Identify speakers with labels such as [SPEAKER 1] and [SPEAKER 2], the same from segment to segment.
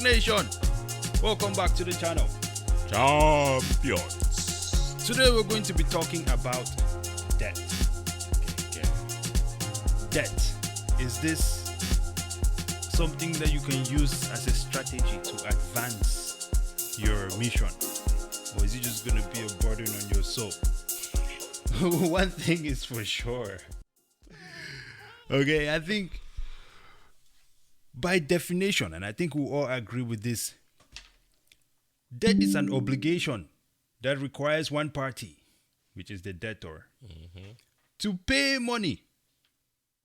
[SPEAKER 1] STAKK Nation, welcome back to the channel.
[SPEAKER 2] Champions.
[SPEAKER 1] Today we're going to be talking about debt. Okay. Debt. Is this something that you can use as a strategy to advance your mission? Or is it just going to be a burden on your soul? One thing is for sure. Okay, I think by definition, and I think we all agree with this, debt is an obligation that requires one party, which is the debtor, to pay money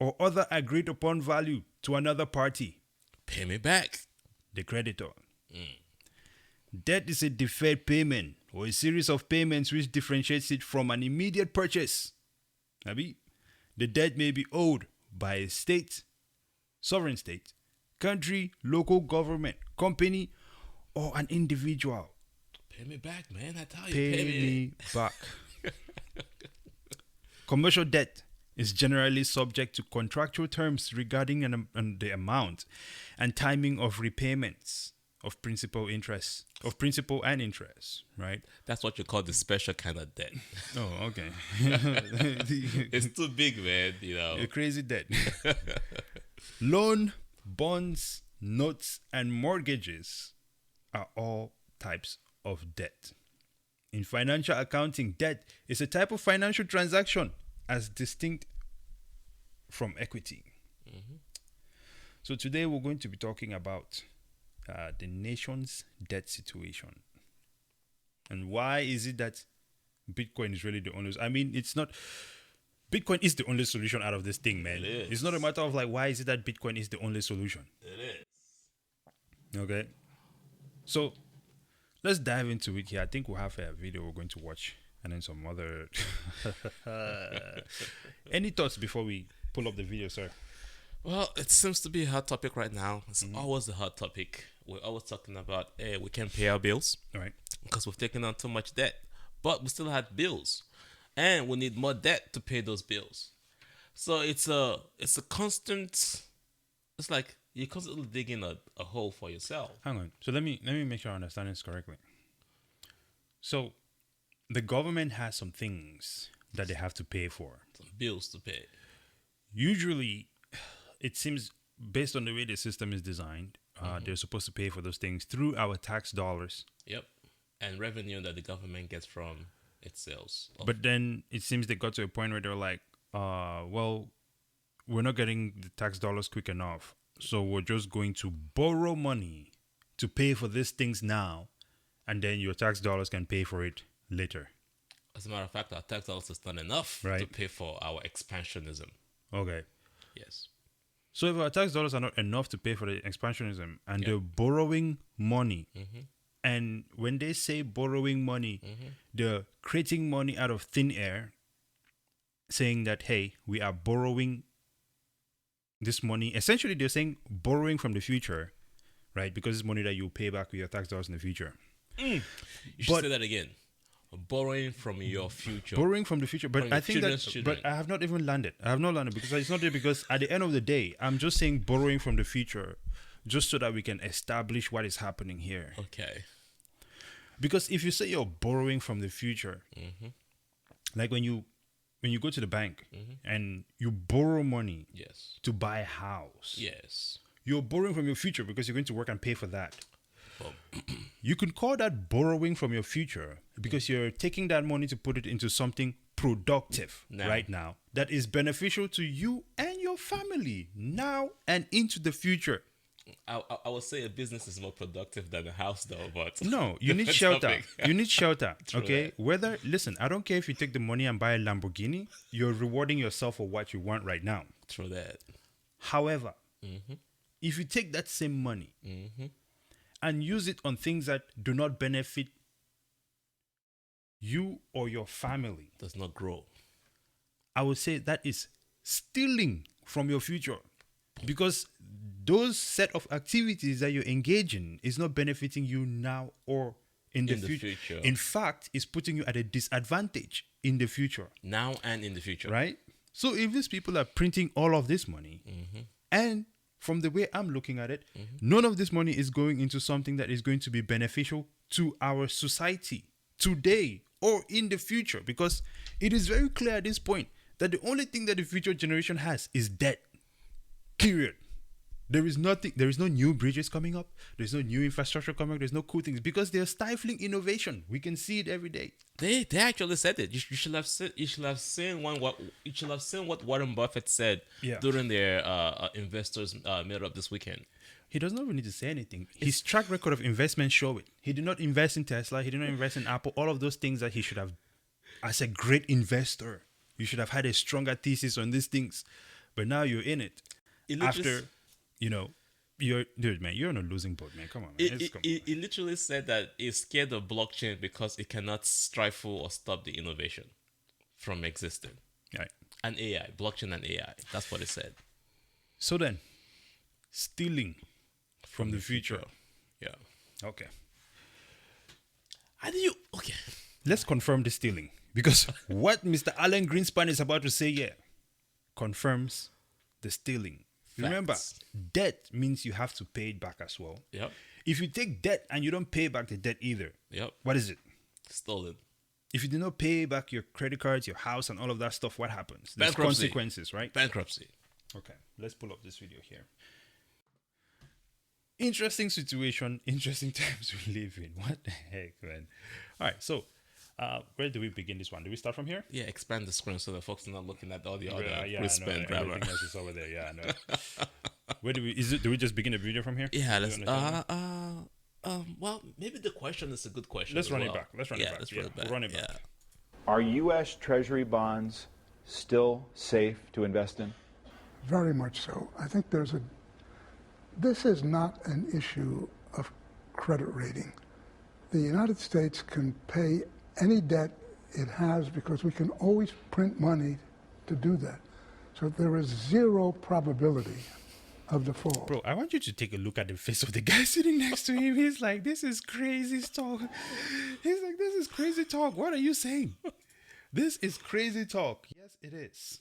[SPEAKER 1] or other agreed upon value to another party,
[SPEAKER 2] Pay me back.
[SPEAKER 1] the creditor. Debt is a deferred payment or a series of payments which differentiates it from an immediate purchase. Abi, the debt may be owed by a state, sovereign state, country, local government, company, or an individual.
[SPEAKER 2] Pay me back, man. I tell you,
[SPEAKER 1] Pay me back. Commercial debt is generally subject to contractual terms regarding the amount and timing of repayments of principal and interest, right?
[SPEAKER 2] That's what you call the special kind of debt.
[SPEAKER 1] Oh, okay.
[SPEAKER 2] It's too big, man. You know.
[SPEAKER 1] A crazy debt. Loan, bonds, notes, and mortgages are all types of debt. In financial accounting, debt is a type of financial transaction as distinct from equity. So today we're going to be talking about the nation's debt situation. And why is it that Bitcoin is really the only... I mean, it's not... Bitcoin is the only solution out of this thing, man.
[SPEAKER 2] It is.
[SPEAKER 1] It's not a matter of like, why is it that Bitcoin is the only solution?
[SPEAKER 2] It is.
[SPEAKER 1] Okay. So let's dive into it here. I think we'll have a video we're going to watch and then some other... Any thoughts before we pull up the video, sir?
[SPEAKER 2] Well, it seems to be a hot topic right now. It's always a hot topic. We're always talking about, hey, we can't pay our bills
[SPEAKER 1] All right.
[SPEAKER 2] because we've taken on too much debt. But we still have bills. And we need more debt to pay those bills. So it's a constant... It's like you're constantly digging a hole for yourself.
[SPEAKER 1] Hang on. So let me make sure I understand this correctly. So the government has some things that they have to pay for.
[SPEAKER 2] Some bills to pay.
[SPEAKER 1] Usually, it seems based on the way the system is designed, they're supposed to pay for those things through our tax dollars.
[SPEAKER 2] Yep. And revenue that the government gets from its sales.
[SPEAKER 1] But then it seems they got to a point where they're like, well, we're not getting the tax dollars quick enough. So we're just going to borrow money to pay for these things now. And then your tax dollars can pay for it later.
[SPEAKER 2] As a matter of fact, our tax dollars is not enough to pay for our expansionism.
[SPEAKER 1] Okay.
[SPEAKER 2] Yes.
[SPEAKER 1] So if our tax dollars are not enough to pay for the expansionism and they're borrowing money, and when they say borrowing money, they're creating money out of thin air, saying that, hey, we are borrowing this money. Essentially, they're saying borrowing from the future, right? Because it's money that you pay back with your tax dollars in the future.
[SPEAKER 2] You should say that again. Borrowing from your future.
[SPEAKER 1] Borrowing from the future. But
[SPEAKER 2] From
[SPEAKER 1] I
[SPEAKER 2] your
[SPEAKER 1] think that,
[SPEAKER 2] children's
[SPEAKER 1] but I have not even landed. I have not landed because it's not there because at the end of the day, I'm just saying borrowing from the future just so that we can establish what is happening here.
[SPEAKER 2] Okay.
[SPEAKER 1] Because if you say you're borrowing from the future, like when you go to the bank and you borrow money
[SPEAKER 2] Yes.
[SPEAKER 1] to buy a house,
[SPEAKER 2] Yes.
[SPEAKER 1] you're borrowing from your future because you're going to work and pay for that.
[SPEAKER 2] Well,
[SPEAKER 1] You can call that borrowing from your future because you're taking that money to put it into something productive right now that is beneficial to you and your family now and into the future.
[SPEAKER 2] I would say a business is more productive than a house, though. But
[SPEAKER 1] No, you need shelter. You need shelter. Okay.
[SPEAKER 2] that.
[SPEAKER 1] Listen, I don't care if you take the money and buy a Lamborghini, you're rewarding yourself for what you want right now.
[SPEAKER 2] True that.
[SPEAKER 1] However, if you take that same money and use it on things that do not benefit you or your family,
[SPEAKER 2] Does not grow.
[SPEAKER 1] I would say that is stealing from your future because those set of activities that you engage in is not benefiting you now or in the future. In fact, it's putting you at a disadvantage in the future.
[SPEAKER 2] Now and in the future.
[SPEAKER 1] Right? So if these people are printing all of this money and from the way I'm looking at it, none of this money is going into something that is going to be beneficial to our society today or in the future, because it is very clear at this point that the only thing that the future generation has is debt. Period. There is nothing. There is no new bridges coming up. There's no new infrastructure coming up. There's no cool things because they're stifling innovation. We can see it every day.
[SPEAKER 2] They actually said it. You should have seen what Warren Buffett said
[SPEAKER 1] Yeah.
[SPEAKER 2] during their investors meetup this weekend.
[SPEAKER 1] He does not even need to say anything. His track record of investment show it. He did not invest in Tesla. He did not invest in Apple. All of those things that he should have, as a great investor, you should have had a stronger thesis on these things. But now you're in it. After, dude, man, you're on a losing boat, man. Come on, man.
[SPEAKER 2] He literally said that he's scared of blockchain because it cannot stifle or stop the innovation from existing.
[SPEAKER 1] Right.
[SPEAKER 2] And AI, blockchain and AI. That's what he said.
[SPEAKER 1] So then, stealing from the future.
[SPEAKER 2] Yeah.
[SPEAKER 1] Okay.
[SPEAKER 2] How do you... Okay.
[SPEAKER 1] Let's confirm the stealing. Because what Mr. Alan Greenspan is about to say here confirms the stealing. Remember, debt means you have to pay it back as well.
[SPEAKER 2] Yep.
[SPEAKER 1] If you take debt and you don't pay back the debt either,
[SPEAKER 2] Yep.
[SPEAKER 1] what is it?
[SPEAKER 2] Stolen.
[SPEAKER 1] If you do not pay back your credit cards, your house, and all of that stuff, what happens? There's
[SPEAKER 2] Bankruptcy.
[SPEAKER 1] consequences, right?
[SPEAKER 2] Bankruptcy.
[SPEAKER 1] Okay, let's pull up this video here. Interesting situation, interesting times we live in. What the heck, man? All right, so where do we begin this one? Do we start from here?
[SPEAKER 2] Yeah, expand the screen so the folks are not looking at all the other
[SPEAKER 1] Yeah,
[SPEAKER 2] wristband
[SPEAKER 1] no,
[SPEAKER 2] grammar.
[SPEAKER 1] everything else is over there. Yeah, I know. Where do we? Do we just begin the video from here?
[SPEAKER 2] Yeah,
[SPEAKER 1] Do you
[SPEAKER 2] let's.
[SPEAKER 1] understand?
[SPEAKER 2] Well, maybe the question is a good question.
[SPEAKER 1] Let's
[SPEAKER 2] as
[SPEAKER 1] run it
[SPEAKER 2] well.
[SPEAKER 1] back. Let's run it back.
[SPEAKER 2] Let's
[SPEAKER 1] Yeah,
[SPEAKER 2] run it back.
[SPEAKER 1] we'll run it back.
[SPEAKER 2] Yeah.
[SPEAKER 3] Are U.S. Treasury bonds still safe to invest in?
[SPEAKER 4] Very much so. I think this is not an issue of credit rating. The United States can pay any debt it has because we can always print money to do that. So there is zero probability of default.
[SPEAKER 1] Bro, I want you to take a look at the face of the guy sitting next to him. He's like, this is crazy talk. He's like, this is crazy talk. What are you saying? This is crazy talk. Yes, it is.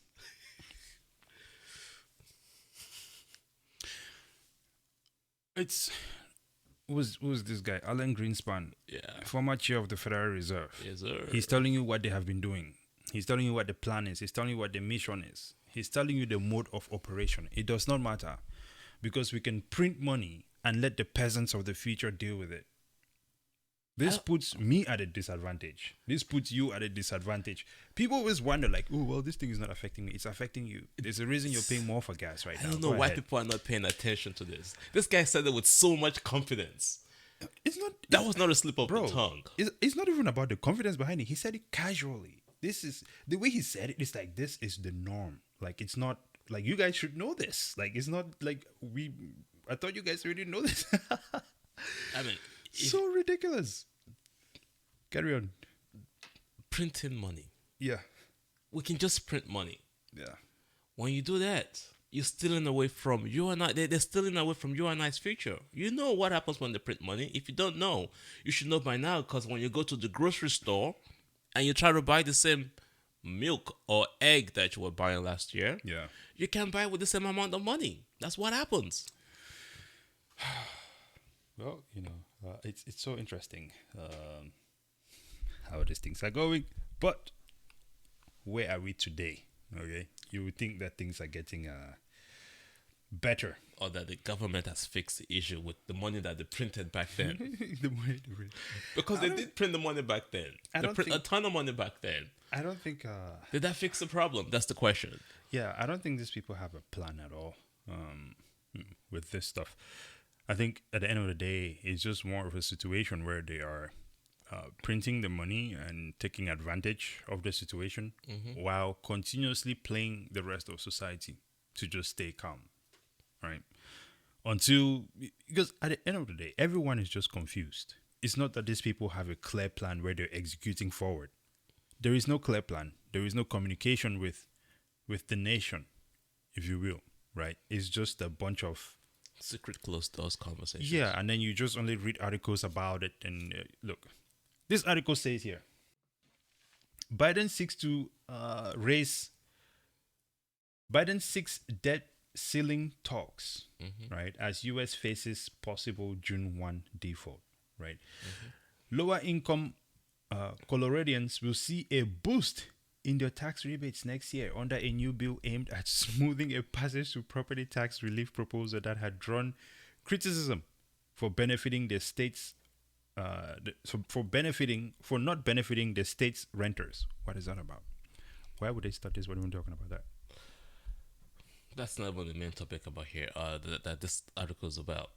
[SPEAKER 1] Who's this guy? Alan Greenspan.
[SPEAKER 2] Yeah.
[SPEAKER 1] Former chair of the Federal Reserve.
[SPEAKER 2] Yes, sir.
[SPEAKER 1] He's telling you what they have been doing. He's telling you what the plan is. He's telling you what the mission is. He's telling you the mode of operation. It does not matter because we can print money and let the peasants of the future deal with it. This puts me at a disadvantage. This puts you at a disadvantage. People always wonder, like, oh, well, this thing is not affecting me. It's affecting you. There's a reason you're paying more for gas right now.
[SPEAKER 2] I don't know
[SPEAKER 1] Go
[SPEAKER 2] why
[SPEAKER 1] ahead.
[SPEAKER 2] people are not paying attention to this. This guy said it with so much confidence.
[SPEAKER 1] It's not.
[SPEAKER 2] That was not a slip of
[SPEAKER 1] Bro,
[SPEAKER 2] the tongue.
[SPEAKER 1] it's not even about the confidence behind it. He said it casually. This is the way he said it. It's like, this is the norm. Like, it's not like you guys should know this. Like, it's not like I thought you guys already know this.
[SPEAKER 2] I mean,
[SPEAKER 1] So ridiculous. Carry on.
[SPEAKER 2] printing money.
[SPEAKER 1] Yeah.
[SPEAKER 2] We can just print money.
[SPEAKER 1] Yeah.
[SPEAKER 2] When you do that, you're stealing away from you and I. They're stealing away from you and I's future. You know what happens when they print money. If you don't know, you should know by now, because when you go to the grocery store and you try to buy the same milk or egg that you were buying last year,
[SPEAKER 1] Yeah.
[SPEAKER 2] you can't buy it with the same amount of money. That's what happens.
[SPEAKER 1] Well, it's so interesting how these things are going. But where are we today? Okay. You would think that things are getting better.
[SPEAKER 2] Or that the government has fixed the issue with the money that they printed back then.
[SPEAKER 1] The money-
[SPEAKER 2] Because they did print the money back then.
[SPEAKER 1] I
[SPEAKER 2] They
[SPEAKER 1] don't
[SPEAKER 2] print a
[SPEAKER 1] think-
[SPEAKER 2] ton of money back then.
[SPEAKER 1] I don't think.
[SPEAKER 2] Did that fix the problem? That's the question.
[SPEAKER 1] Yeah, I don't think these people have a plan at all with this stuff. I think at the end of the day, it's just more of a situation where they are printing the money and taking advantage of the situation while continuously playing the rest of society to just stay calm, right? Because at the end of the day, everyone is just confused. It's not that these people have a clear plan where they're executing forward. There is no clear plan. There is no communication with the nation, if you will, right? It's just a bunch of
[SPEAKER 2] Secret closed doors conversations.
[SPEAKER 1] yeah, and then you just only read articles about it. And look, this article says here, Biden seeks debt ceiling talks, right? As U.S. faces possible June 1 default, right? Lower income Coloradians will see a boost in their tax rebates next year under a new bill aimed at smoothing a passage to property tax relief proposal that had drawn criticism for benefiting the state's for not benefiting the state's renters. What is that about? Why would they start this when we're talking about that?
[SPEAKER 2] That's not what the main topic about here. That this article is about.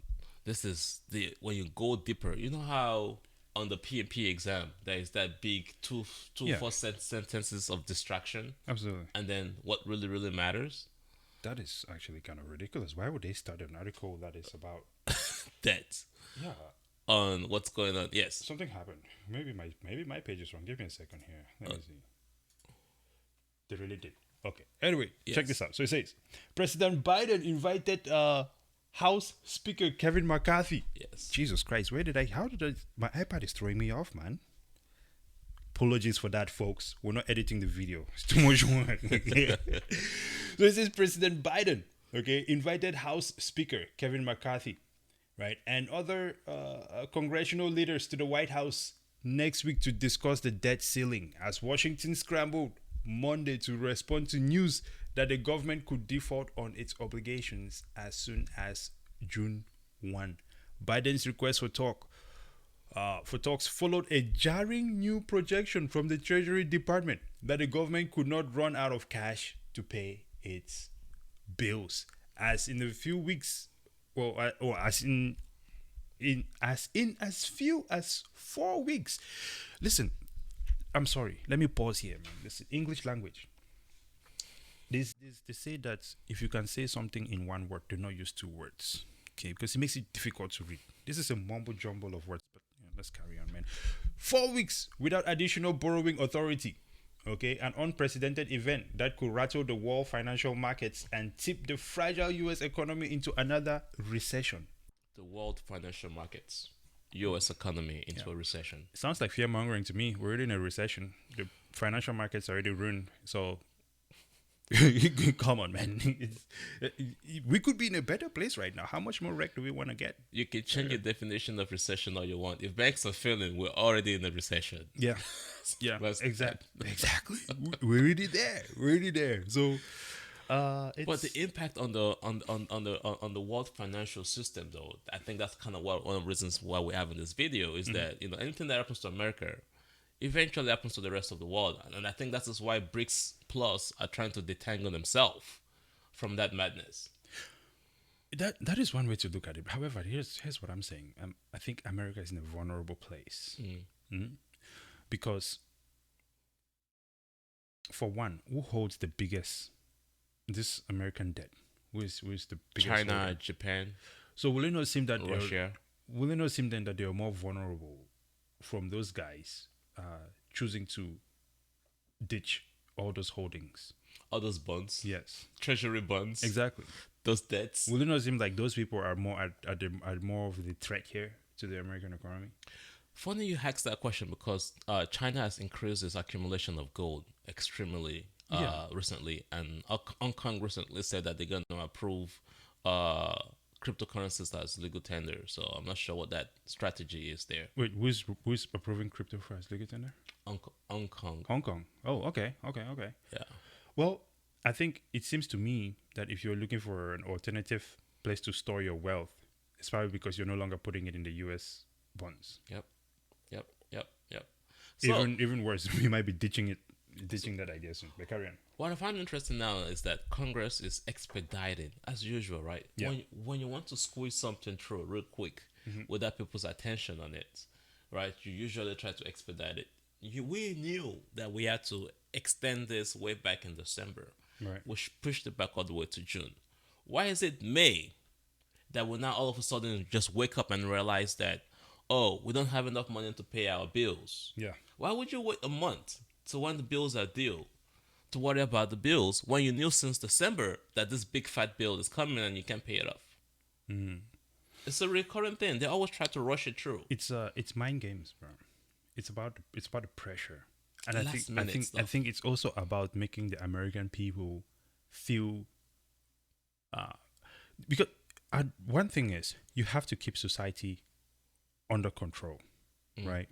[SPEAKER 2] This is the when you go deeper. You know how on the P&P exam there is that big two
[SPEAKER 1] Yeah.
[SPEAKER 2] 4 sentences of distraction,
[SPEAKER 1] Absolutely.
[SPEAKER 2] and then what really matters.
[SPEAKER 1] That is actually kind of ridiculous. Why would they start an article that is about
[SPEAKER 2] That
[SPEAKER 1] yeah,
[SPEAKER 2] on what's going on. Yes.
[SPEAKER 1] something happened. Maybe my page is wrong. Give me a second here. Let me see. They really did. Okay. Anyway, check
[SPEAKER 2] Yes.
[SPEAKER 1] this out. So it says President Biden invited House Speaker Kevin McCarthy.
[SPEAKER 2] Yes.
[SPEAKER 1] Jesus Christ, my iPad is throwing me off, man. Apologies for that, folks. We're not editing the video. It's too much work. So it says President Biden, okay, invited House Speaker Kevin McCarthy, right, and other congressional leaders to the White House next week to discuss the debt ceiling as Washington scrambled Monday to respond to news that the government could default on its obligations as soon as June 1. Biden's request for talks followed a jarring new projection from the Treasury Department that the government could not run out of cash to pay its bills. As in a few weeks, as few as 4 weeks. Listen, I'm sorry. Let me pause here, man. Listen, English language. They say that if you can say something in one word, do not use two words. Okay, because it makes it difficult to read. This is a mumble jumble of words, but let's carry on, man. 4 weeks without additional borrowing authority. Okay, an unprecedented event that could rattle the world financial markets and tip the fragile U.S. economy into another recession.
[SPEAKER 2] The world financial markets, U.S. economy into a recession.
[SPEAKER 1] It sounds like fear mongering to me. We're already in a recession. The financial markets are already ruined. So, come on, man. We could be in a better place right now. How much more wreck do we want to get?
[SPEAKER 2] You can change your definition of recession all you want. If banks are failing, we're already in a recession.
[SPEAKER 1] Yeah, yeah,
[SPEAKER 2] Let's-
[SPEAKER 1] exactly. We're already there. We're already there. So,
[SPEAKER 2] But the impact on the world financial system, though, I think that's kind of one of the reasons why we have in this video is that anything that happens to America eventually happens to the rest of the world, and I think that is why BRICS Plus are trying to detangle themselves from that madness.
[SPEAKER 1] that is one way to look at it. However, here's what I'm saying. I think America is in a vulnerable place. Because, for one, who holds the biggest this American debt? Who is the biggest
[SPEAKER 2] China,
[SPEAKER 1] holder?
[SPEAKER 2] Japan,
[SPEAKER 1] So will it not seem that
[SPEAKER 2] Russia.
[SPEAKER 1] will it not seem then that they are more vulnerable from those guys choosing to ditch all those holdings?
[SPEAKER 2] All those bonds,
[SPEAKER 1] Yes,
[SPEAKER 2] treasury bonds,
[SPEAKER 1] exactly.
[SPEAKER 2] those debts.
[SPEAKER 1] Will it not seem like those people are more at more of the threat here to the American economy?
[SPEAKER 2] Funny you asked that question because China has increased its accumulation of gold extremely recently, and Hong Kong recently said that they're going to approve cryptocurrencies as legal tender. So I'm not sure what that strategy is there.
[SPEAKER 1] Wait, who's approving crypto for as legal tender?
[SPEAKER 2] Hong Kong.
[SPEAKER 1] Hong Kong. Oh, okay.
[SPEAKER 2] Yeah.
[SPEAKER 1] Well, I think it seems to me that if you're looking for an alternative place to store your wealth, it's probably because you're no longer putting it in the U.S. bonds.
[SPEAKER 2] Yep. So,
[SPEAKER 1] Even worse, we might be ditching that idea soon. But carry on.
[SPEAKER 2] what I find interesting now is that Congress is expediting, as usual, right?
[SPEAKER 1] Yeah.
[SPEAKER 2] When you want to squeeze something through real quick without people's attention on it, right? You usually try to expedite it. We knew that we had to extend this way back in December.
[SPEAKER 1] Right.
[SPEAKER 2] We pushed it back all the way to June. Why is it May that we now all of a sudden just wake up and realize that, oh, we don't have enough money to pay our bills?
[SPEAKER 1] Yeah.
[SPEAKER 2] Why would you wait a month to when the bills are due to worry about the bills when you knew since December that this big fat bill is coming and you can't pay it off? It's a recurrent thing. They always try to rush it through.
[SPEAKER 1] It's mind games, bro. It's about the pressure, and
[SPEAKER 2] Last minute
[SPEAKER 1] I
[SPEAKER 2] stuff.
[SPEAKER 1] think it's also about making the American people feel Because one thing is, you have to keep society under control, right?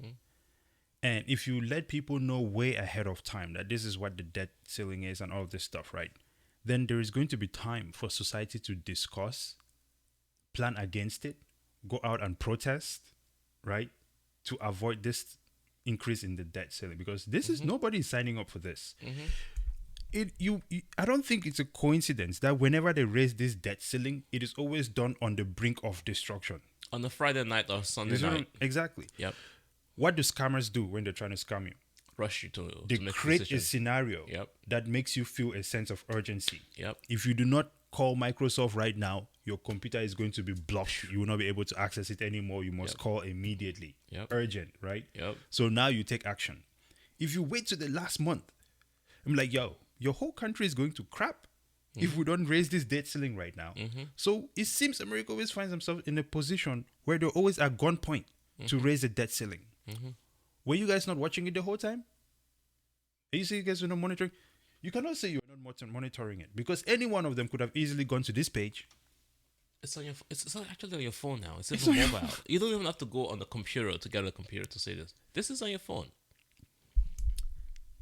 [SPEAKER 1] And if you let people know way ahead of time that this is what the debt ceiling is and all this stuff, right? Then there is going to be time for society to discuss, plan against it, go out and protest, right? To avoid this increase in the debt ceiling, because this is nobody is signing up for this. I don't think it's a coincidence that whenever they raise this debt ceiling, it is always done on the brink of destruction.
[SPEAKER 2] On a Friday night or Sunday night.
[SPEAKER 1] Exactly.
[SPEAKER 2] Yep.
[SPEAKER 1] What do scammers do when they're trying to scam you?
[SPEAKER 2] Rush you to
[SPEAKER 1] They
[SPEAKER 2] make
[SPEAKER 1] create
[SPEAKER 2] decisions.
[SPEAKER 1] a scenario
[SPEAKER 2] Yep.
[SPEAKER 1] that makes you feel a sense of urgency.
[SPEAKER 2] Yep.
[SPEAKER 1] If you do not call Microsoft right now, your computer is going to be blocked. You will not be able to access it anymore. You must call immediately.
[SPEAKER 2] Yep.
[SPEAKER 1] Urgent, right?
[SPEAKER 2] Yep.
[SPEAKER 1] So now you take action. If you wait to the last month, I'm like, yo, your whole country is going to crap if we don't raise this debt ceiling right now. So it seems America always finds themselves in a position where they're always at gunpoint to raise the debt ceiling. Were you guys not watching it the whole time? You say you guys were not monitoring. You cannot say you're not monitoring it, because any one of them could have easily gone to this page.
[SPEAKER 2] It's on your. It's actually on your phone now. It's even mobile. You don't even have to go on the computer to get a computer to say this. This is on your phone.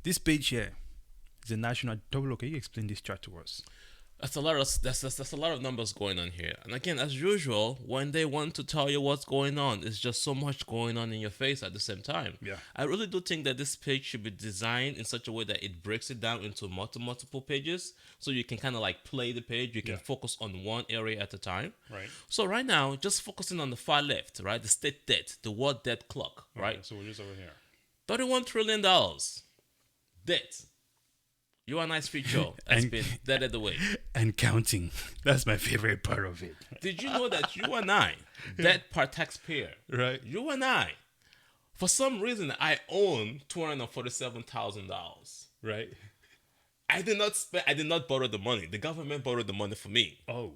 [SPEAKER 1] This page here is a national double. Can you explain this chart to us?
[SPEAKER 2] That's a lot of that's a lot of numbers going on here. And again, as usual, when they want to tell you what's going on, it's just so much going on in your face at the same time.
[SPEAKER 1] Yeah.
[SPEAKER 2] I really do think that this page should be designed in such a way that it breaks it down into multiple pages, so you can kind of like play the page. You can focus on one area at a time.
[SPEAKER 1] Right.
[SPEAKER 2] So right now, just focusing on the far left, right, the state debt, the world debt clock, right?
[SPEAKER 1] Okay, so we're just over here.
[SPEAKER 2] $31 trillion debt. You are a nice feature has
[SPEAKER 1] And-
[SPEAKER 2] been deaded away.
[SPEAKER 1] And counting. That's my favorite part of it.
[SPEAKER 2] Did you know that you and I, debt per taxpayer,
[SPEAKER 1] Right.
[SPEAKER 2] you and I, for some reason, I own $247,000.
[SPEAKER 1] Right.
[SPEAKER 2] I did not borrow the money. The government borrowed the money for me.
[SPEAKER 1] Oh.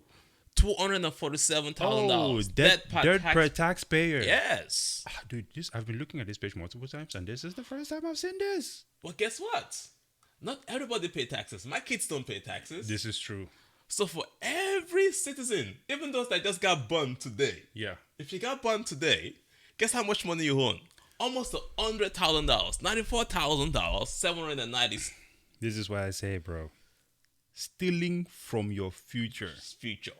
[SPEAKER 2] $247,000.
[SPEAKER 1] Debt per taxpayer.
[SPEAKER 2] Yes.
[SPEAKER 1] Dude, I've been looking at this page multiple times, and this is the first time I've seen this.
[SPEAKER 2] Well, guess what? Not everybody pay taxes. My kids don't pay taxes.
[SPEAKER 1] This is true.
[SPEAKER 2] So for every citizen, even those that just got burned today,
[SPEAKER 1] Yeah.
[SPEAKER 2] if you got burned today, guess how much money you own? Almost $100,000, $94,000, 790
[SPEAKER 1] This is why I say, bro, stealing from your future.
[SPEAKER 2] future.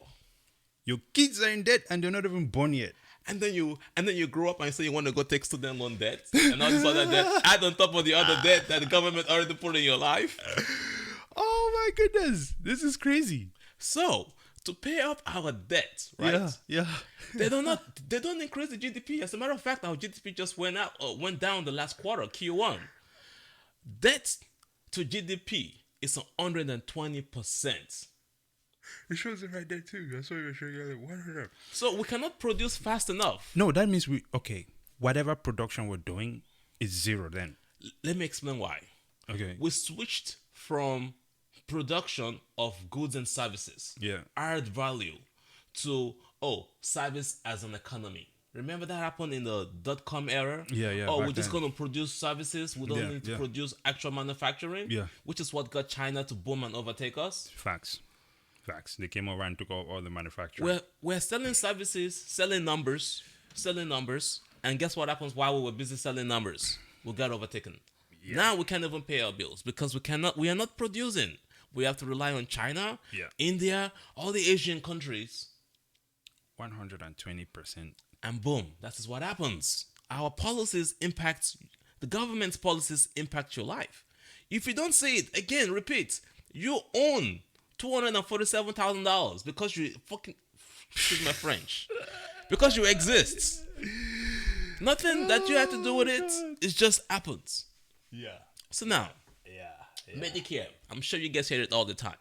[SPEAKER 1] Your kids are in debt and they're not even born yet.
[SPEAKER 2] And then you grow up and say you want to go take student loan debt and all this other debt, add on top of the other debt that the government already put in your life.
[SPEAKER 1] Oh my goodness. This is crazy.
[SPEAKER 2] So to pay off our debt, right?
[SPEAKER 1] Yeah.
[SPEAKER 2] They don't increase the GDP. As a matter of fact, our GDP just went down the last quarter, Q1. Debt to GDP is 120%.
[SPEAKER 1] It shows it right there too. That's why you're showing you 100.
[SPEAKER 2] So we cannot produce fast enough.
[SPEAKER 1] No, that means whatever production we're doing is zero then.
[SPEAKER 2] Let me explain why.
[SPEAKER 1] Okay.
[SPEAKER 2] We switched from production of goods and services,
[SPEAKER 1] Yeah.
[SPEAKER 2] added value, to service as an economy. Remember that happened in the .com era?
[SPEAKER 1] Yeah,
[SPEAKER 2] Oh,
[SPEAKER 1] back
[SPEAKER 2] we're just
[SPEAKER 1] then.
[SPEAKER 2] going to produce services. We don't need to produce actual manufacturing.
[SPEAKER 1] Yeah.
[SPEAKER 2] Which is what got China to boom and overtake us.
[SPEAKER 1] Facts. They came over and took all the manufacturing.
[SPEAKER 2] We're selling services, selling numbers, and guess what happens while we were busy selling numbers? We got overtaken.
[SPEAKER 1] Yeah.
[SPEAKER 2] Now we can't even pay our bills because we are not producing. We have to rely on China, India, all the Asian countries.
[SPEAKER 1] 120%.
[SPEAKER 2] And boom, that is what happens. Our policies the government's policies impact your life. If you don't see it, again, repeat, you own $247,000 because you excuse my French, because you exist. Nothing that you have to do with it. It just happens.
[SPEAKER 1] Yeah.
[SPEAKER 2] So now, Medicare. I'm sure you guys hear it all the time.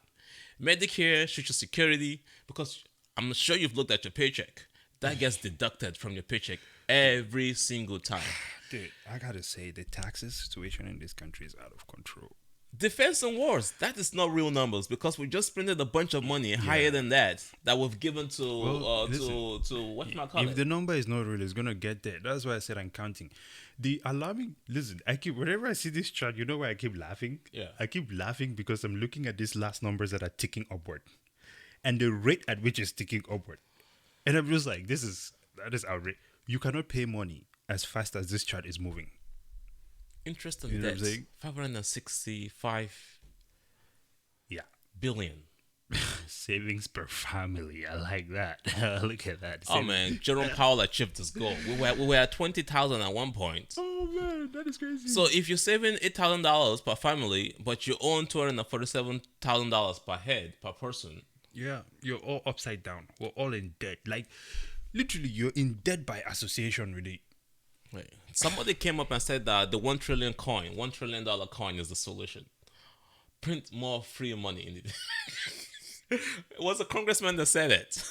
[SPEAKER 2] Medicare, Social Security, because I'm sure you've looked at your paycheck. That gets deducted from your paycheck every single time.
[SPEAKER 1] Dude, I gotta say, the taxes situation in this country is out of control.
[SPEAKER 2] Defense and wars, that is not real numbers because we just printed a bunch of money higher than that we've given to
[SPEAKER 1] If the number is not real, it's gonna get there. That's why I said I'm counting. The alarming. Listen, whenever I see this chart, you know why I keep laughing?
[SPEAKER 2] Yeah.
[SPEAKER 1] I keep laughing because I'm looking at these last numbers that are ticking upward, and the rate at which it's ticking upward. And I'm just like, that is outrageous. You cannot pay money as fast as this chart is moving.
[SPEAKER 2] Interest and
[SPEAKER 1] You know what
[SPEAKER 2] debt,
[SPEAKER 1] I'm saying?
[SPEAKER 2] 565
[SPEAKER 1] Yeah.
[SPEAKER 2] billion.
[SPEAKER 1] Savings per family. I like that. Look at that.
[SPEAKER 2] Oh man, Jerome Powell achieved this goal. We were at 20,000 at one point.
[SPEAKER 1] Oh man, that is crazy.
[SPEAKER 2] So if you're saving $8,000 per family, but you own $247,000 per head per person,
[SPEAKER 1] yeah, you're all upside down. We're all in debt. Like literally, you're in debt by association with it.
[SPEAKER 2] wait, somebody came up and said that the $1 trillion coin is the solution. Print more free money in it. It was a congressman that said it.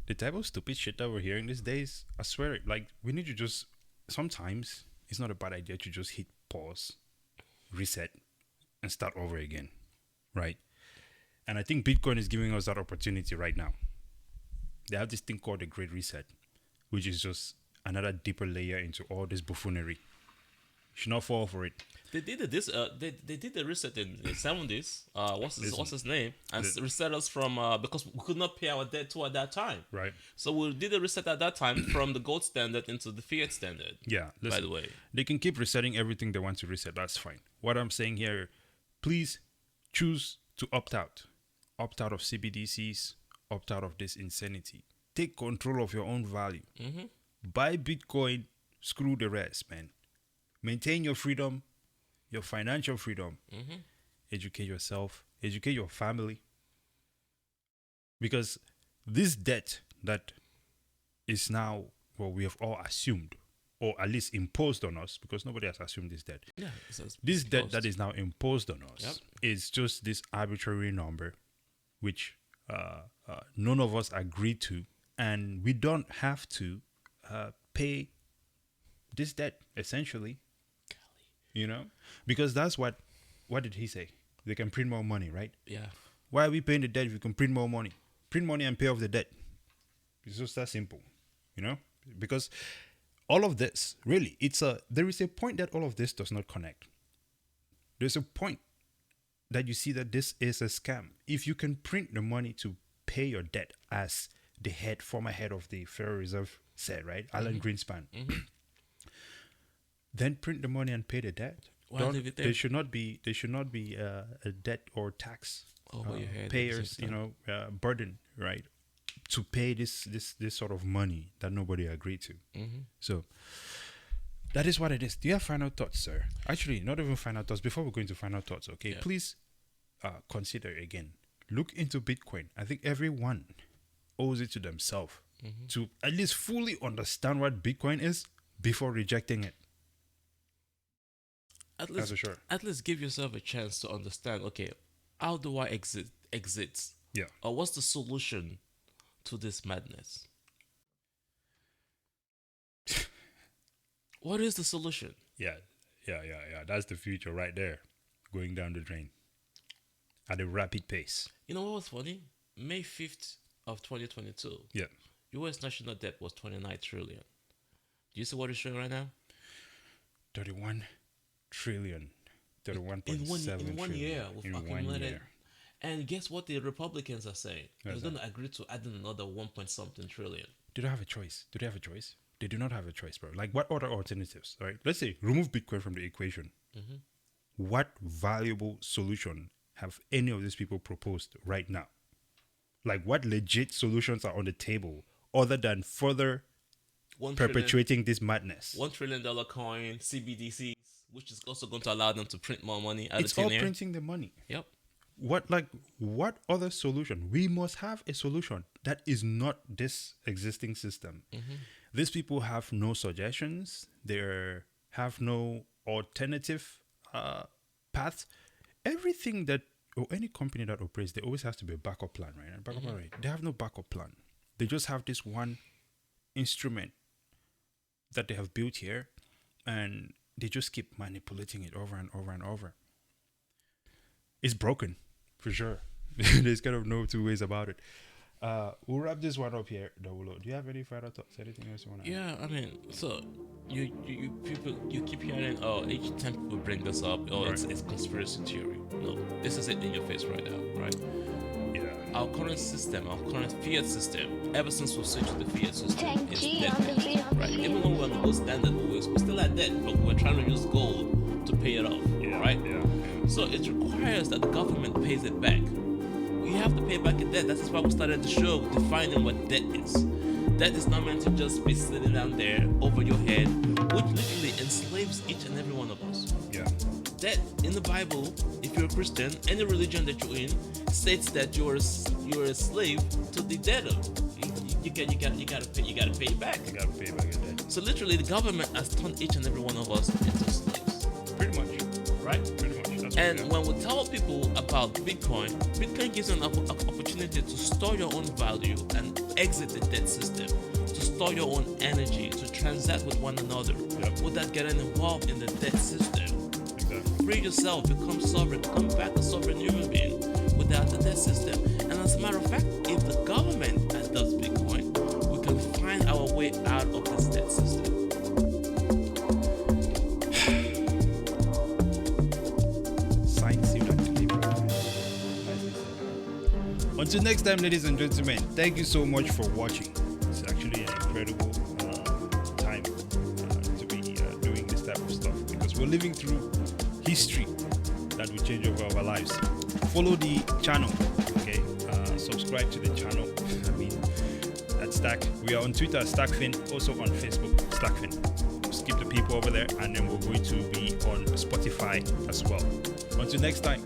[SPEAKER 1] The type of stupid shit that we're hearing these days, I swear, like we need to just sometimes it's not a bad idea to just hit pause, reset, and start over again, right? And I think Bitcoin is giving us that opportunity right now. They have this thing called the Great Reset, which is just another deeper layer into all this buffoonery. You should not fall for it.
[SPEAKER 2] They did they did the reset in the 70s. What's his name? And reset us from because we could not pay our debt to at that time.
[SPEAKER 1] Right.
[SPEAKER 2] So we did a reset at that time from the gold standard into the fiat standard.
[SPEAKER 1] Yeah.
[SPEAKER 2] By
[SPEAKER 1] Listen,
[SPEAKER 2] the way,
[SPEAKER 1] they can keep resetting everything they want to reset. That's fine. What I'm saying here, please choose to opt out. Opt out of CBDCs. Opt out of this insanity. Take control of your own value. Buy Bitcoin. Screw the rest, man. Maintain your freedom, your financial freedom. Educate yourself. Educate your family. Because this debt that is now, well, we have all assumed, or at least imposed on us, because nobody has assumed this debt.
[SPEAKER 2] yeah,
[SPEAKER 1] This debt that is now imposed on us
[SPEAKER 2] Yep.
[SPEAKER 1] is just this arbitrary number, which none of us agreed to, and we don't have to pay this debt essentially. You know, because that's what did he say? They can print more money, right?
[SPEAKER 2] yeah.
[SPEAKER 1] Why are we paying the debt if we can print more money? Print money and pay off the debt. It's just that simple, you know? Because all of this, really, there is a point that all of this does not connect. There's a point that you see that this is a scam. If you can print the money to pay your debt, as the former head of the Federal Reserve said, right? Alan Greenspan. Then print the money and pay the debt.
[SPEAKER 2] Why leave it there?
[SPEAKER 1] There should not be a debt or tax
[SPEAKER 2] Over your head at the
[SPEAKER 1] payers,
[SPEAKER 2] same time.
[SPEAKER 1] burden, right, to pay this sort of money that nobody agreed to. So that is what it is. Do you have final thoughts, sir? Actually, not even final thoughts. Before we go into final thoughts, okay, please consider again. Look into Bitcoin. I think everyone owes it to themselves to at least fully understand what Bitcoin is before rejecting it. That's for sure.
[SPEAKER 2] At least give yourself a chance to understand, okay, how do I exit?
[SPEAKER 1] Yeah.
[SPEAKER 2] Or what's the solution to this madness? What is the solution?
[SPEAKER 1] Yeah. That's the future right there, going down the drain at a rapid pace.
[SPEAKER 2] You know what was funny? May 5th of 2022,
[SPEAKER 1] Yeah.
[SPEAKER 2] US national debt was 29 trillion. Do you see what it's showing right now?
[SPEAKER 1] 31 trillion. 31.7
[SPEAKER 2] in one year, we've
[SPEAKER 1] in 1
[SPEAKER 2] accumulated.
[SPEAKER 1] year.
[SPEAKER 2] And guess what the Republicans are saying?
[SPEAKER 1] What's
[SPEAKER 2] They're going to agree to add in another 1 point something trillion.
[SPEAKER 1] Do they have a choice? Do they have a choice? They do not have a choice, bro. Like, what other alternatives, right? Let's say remove Bitcoin from the equation. What valuable solution have any of these people proposed right now? Like, what legit solutions are on the table other than further perpetuating this madness?
[SPEAKER 2] $1 trillion coin, CBDCs, which is also going to allow them to print more money.
[SPEAKER 1] It's all printing the money.
[SPEAKER 2] Yep.
[SPEAKER 1] What other solution? We must have a solution that is not this existing system. These people have no suggestions. They have no alternative path. Everything that, or any company that operates, there always has to be a backup plan, right? And backup plan, right? They have no backup plan. They just have this one instrument that they have built here, and they just keep manipulating it over and over and over. It's broken, for sure. There's kind of no two ways about it. We'll wrap this one up here, Double O. Do you have any further thoughts? Anything else you want to add?
[SPEAKER 2] Yeah, I mean, so you people you keep hearing, oh, each time people bring this up, oh,
[SPEAKER 1] Right.
[SPEAKER 2] it's conspiracy theory. No, this is it in your face right now, right?
[SPEAKER 1] Yeah.
[SPEAKER 2] Our current system, our current fiat system, ever since we switched to the fiat system, is
[SPEAKER 5] 10G
[SPEAKER 2] dead.
[SPEAKER 5] on the beat.
[SPEAKER 2] Right? Even though we're on the gold standard, we're still at debt, but we're trying to use gold to pay it off, right?
[SPEAKER 1] Yeah.
[SPEAKER 2] So it requires that the government pays it back. You have to pay back your debt. That is why we started the show defining what debt is. Debt is not meant to just be sitting down there over your head, which literally enslaves each and every one of us.
[SPEAKER 1] Yeah.
[SPEAKER 2] Debt in the Bible, if you're a Christian, any religion that you're in, states that you're a slave to the debtor. You gotta pay it back.
[SPEAKER 1] You gotta pay back your debt.
[SPEAKER 2] So literally, the government has turned each and every one of us into slaves,
[SPEAKER 1] Pretty much.
[SPEAKER 2] right?
[SPEAKER 1] Pretty much. That's
[SPEAKER 2] And
[SPEAKER 1] what
[SPEAKER 2] when we tell people about Bitcoin, Bitcoin gives you an opportunity to store your own value and exit the debt system, to store your own energy, to transact with one another
[SPEAKER 1] Yep.
[SPEAKER 2] without getting involved in the debt system.
[SPEAKER 1] exactly.
[SPEAKER 2] Free yourself, become sovereign, come back a sovereign human being without the debt system. And as a matter of fact, if the government does Bitcoin, we can find our way out of this debt system.
[SPEAKER 1] Science you don't believe. Nicely said. Until next time, ladies and gentlemen, thank you so much for watching. It's actually an incredible time to be doing this type of stuff because we're living through history that will change over our lives. Follow the channel, okay? Subscribe to the channel. I mean, that's Stack. We are on Twitter, StackFin, also on Facebook, StackFin. Skip the people over there, and then we're going to be on Spotify as well. Until next time,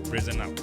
[SPEAKER 1] praise and out.